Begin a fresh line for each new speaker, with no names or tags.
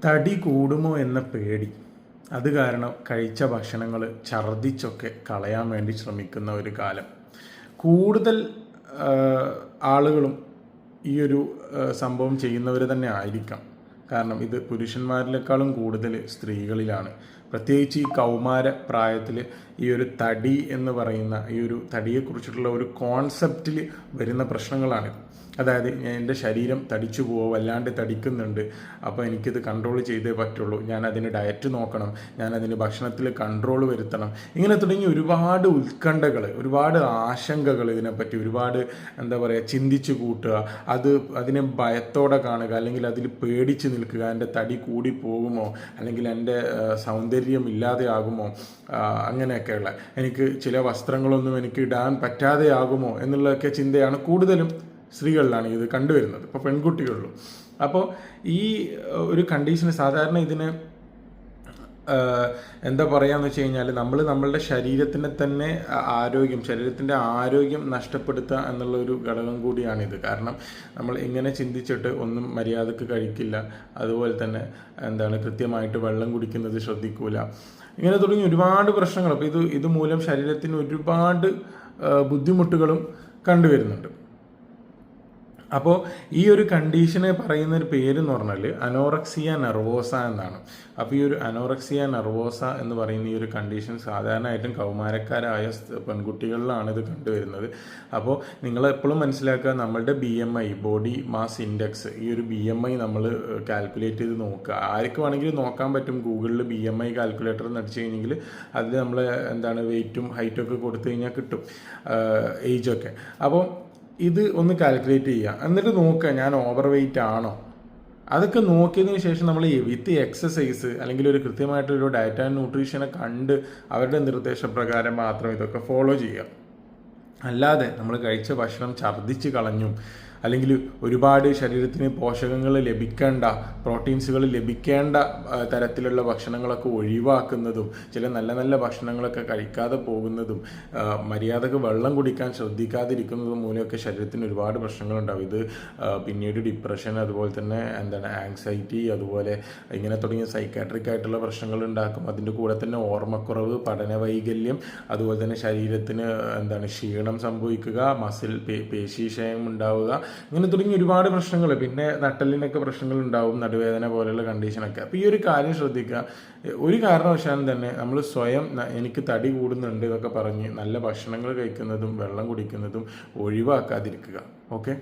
തടി കൂടുമോ എന്ന പേടി, അത് കാരണം കഴിച്ച ഭക്ഷണങ്ങൾ ഛർദ്ദിച്ചൊക്കെ കളയാൻ വേണ്ടി ശ്രമിക്കുന്ന ഒരു കാലം. കൂടുതൽ ആളുകളും ഈ ഒരു സംഭവം ചെയ്യുന്നവർ തന്നെ ആയിരിക്കാം. കാരണം ഇത് പുരുഷന്മാരിനേക്കാളും കൂടുതൽ സ്ത്രീകളിലാണ്. പ്രത്യേകിച്ച് ഈ കൗമാര പ്രായത്തിൽ ഈ ഒരു തടി എന്ന് പറയുന്ന ഈ ഒരു തടിയെക്കുറിച്ചിട്ടുള്ള ഒരു കോൺസെപ്റ്റിൽ വരുന്ന പ്രശ്നങ്ങളാണിത്. അതായത് എൻ്റെ ശരീരം തടിച്ചു പോവോ, വല്ലാണ്ട് തടിക്കുന്നുണ്ട്, അപ്പോൾ എനിക്കിത് കൺട്രോൾ ചെയ്തേ പറ്റുള്ളൂ, ഞാൻ അതിന് ഡയറ്റ് നോക്കണം, ഞാൻ അതിന് ഭക്ഷണത്തിൽ കൺട്രോൾ വരുത്തണം, ഇങ്ങനെ തുടങ്ങി ഒരുപാട് ഉത്കണ്ഠകൾ, ഒരുപാട് ആശങ്കകൾ, ഇതിനെപ്പറ്റി ഒരുപാട് ചിന്തിച്ചു കൂട്ടുക, അതിനെ ഭയത്തോടെ കാണുക, അല്ലെങ്കിൽ അതിൽ പേടിച്ച് നിൽക്കുക. എൻ്റെ തടി കൂടി പോകുമോ, അല്ലെങ്കിൽ എൻ്റെ സൗന്ദര്യം ഇല്ലാതെ ആകുമോ, അങ്ങനെയൊക്കെയുള്ള, എനിക്ക് ചില വസ്ത്രങ്ങളൊന്നും എനിക്ക് ഇടാൻ പറ്റാതെ ആകുമോ എന്നുള്ളതൊക്കെ ചിന്തയാണ് കൂടുതലും സ്ത്രീകളിലാണ് ഇത് കണ്ടുവരുന്നത്, ഇപ്പോൾ പെൺകുട്ടികളിലും. അപ്പോൾ ഈ ഒരു കണ്ടീഷന് സാധാരണ ഇതിന് എന്താ പറയുകയെന്ന് വെച്ച് കഴിഞ്ഞാൽ, നമ്മളുടെ ശരീരത്തിൻ്റെ ആരോഗ്യം നഷ്ടപ്പെടുത്തുക എന്നുള്ള ഒരു ഘടകം കൂടിയാണിത്. കാരണം നമ്മൾ ഇങ്ങനെ ചിന്തിച്ചിട്ട് ഒന്നും മര്യാദക്ക് കഴിക്കില്ല, അതുപോലെ തന്നെ കൃത്യമായിട്ട് വെള്ളം കുടിക്കുന്നത് ശ്രദ്ധിക്കൂല, ഇങ്ങനെ തുടങ്ങി ഒരുപാട് പ്രശ്നങ്ങൾ. അപ്പോൾ ഇതുമൂലം ശരീരത്തിന് ഒരുപാട് ബുദ്ധിമുട്ടുകളും കണ്ടുവരുന്നുണ്ട്. അപ്പോൾ ഈ ഒരു കണ്ടീഷനെ പറയുന്ന ഒരു പേര് എന്ന് പറഞ്ഞാൽ അനോറക്സിയ നെർവോസ എന്നാണ്. അപ്പോൾ ഈ ഒരു അനോറക്സിയ നെർവോസ എന്ന് പറയുന്ന ഈ ഒരു കണ്ടീഷൻ സാധാരണയായിട്ടും കൗമാരക്കാരായ പെൺകുട്ടികളിലാണ് ഇത് കണ്ടുവരുന്നത്. അപ്പോൾ നിങ്ങൾ എപ്പോഴും മനസ്സിലാക്കുക, നമ്മളുടെ BMI, ബോഡി മാസ് ഇൻഡെക്സ്, ഈ ഒരു BMI നമ്മൾ കാൽക്കുലേറ്റ് ചെയ്ത് നോക്കുക. ആർക്ക് വേണമെങ്കിലും നോക്കാൻ പറ്റും. ഗൂഗിളിൽ BMI കാൽക്കുലേറ്റർ എന്ന് അടിച്ചു കഴിഞ്ഞെങ്കിൽ അതിൽ നമ്മൾ വെയിറ്റും ഹൈറ്റും ഒക്കെ കൊടുത്തു കഴിഞ്ഞാൽ കിട്ടും, ഏജൊക്കെ. അപ്പോൾ ഇത് ഒന്ന് കാൽക്കുലേറ്റ് ചെയ്യുക, എന്നിട്ട് നോക്കുക ഞാൻ ഓവർ വെയിറ്റ് ആണോ. അതൊക്കെ നോക്കിയതിന് ശേഷം നമ്മൾ വിത്ത് എക്സസൈസ് അല്ലെങ്കിൽ ഒരു കൃത്യമായിട്ടൊരു ഡയറ്റ് ആൻഡ് ന്യൂട്രീഷനെ കണ്ട് അവരുടെ നിർദ്ദേശപ്രകാരം മാത്രം ഇതൊക്കെ ഫോളോ ചെയ്യുക. അല്ലാതെ നമ്മൾ കഴിച്ച ഭക്ഷണം ഛർദ്ദിച്ച് കളഞ്ഞും, അല്ലെങ്കിൽ ഒരുപാട് ശരീരത്തിന് പോഷകങ്ങൾ ലഭിക്കേണ്ട, പ്രോട്ടീൻസുകൾ ലഭിക്കേണ്ട തരത്തിലുള്ള ഭക്ഷണങ്ങളൊക്കെ ഒഴിവാക്കുന്നതും, ചില നല്ല നല്ല ഭക്ഷണങ്ങളൊക്കെ കഴിക്കാതെ പോകുന്നതും, മര്യാദക്ക് വെള്ളം കുടിക്കാൻ ശ്രദ്ധിക്കാതിരിക്കുന്നതും മൂലമൊക്കെ ശരീരത്തിന് ഒരുപാട് പ്രശ്നങ്ങളുണ്ടാവും. ഇത് പിന്നീട് ഡിപ്രഷൻ, അതുപോലെ തന്നെ ആങ്സൈറ്റി, അതുപോലെ ഇങ്ങനെ തുടങ്ങിയ സൈക്കാട്രിക് ആയിട്ടുള്ള പ്രശ്നങ്ങൾ ഉണ്ടാക്കും. അതിൻ്റെ കൂടെ തന്നെ ഓർമ്മക്കുറവ്, പഠന വൈകല്യം, അതുപോലെ തന്നെ ശരീരത്തിന് ക്ഷീണം സംഭവിക്കുക, മസിൽ പേശീക്ഷയം ഉണ്ടാവുക, ഇങ്ങനെ തുടങ്ങി ഒരുപാട് പ്രശ്നങ്ങൾ. പിന്നെ നട്ടലിനൊക്കെ പ്രശ്നങ്ങൾ ഉണ്ടാവും, നടുവേദന പോലെയുള്ള കണ്ടീഷനൊക്കെ. അപ്പോൾ ഈ ഒരു കാര്യം ശ്രദ്ധിക്കുക. ഒരു കാരണവശാലും തന്നെ നമ്മൾ സ്വയം എനിക്ക് തടി കൂടുന്നുണ്ട് എന്നൊക്കെ പറഞ്ഞ് നല്ല ഭക്ഷണങ്ങൾ കഴിക്കുന്നതും വെള്ളം കുടിക്കുന്നതും ഒഴിവാക്കാതിരിക്കുക. ഓക്കെ.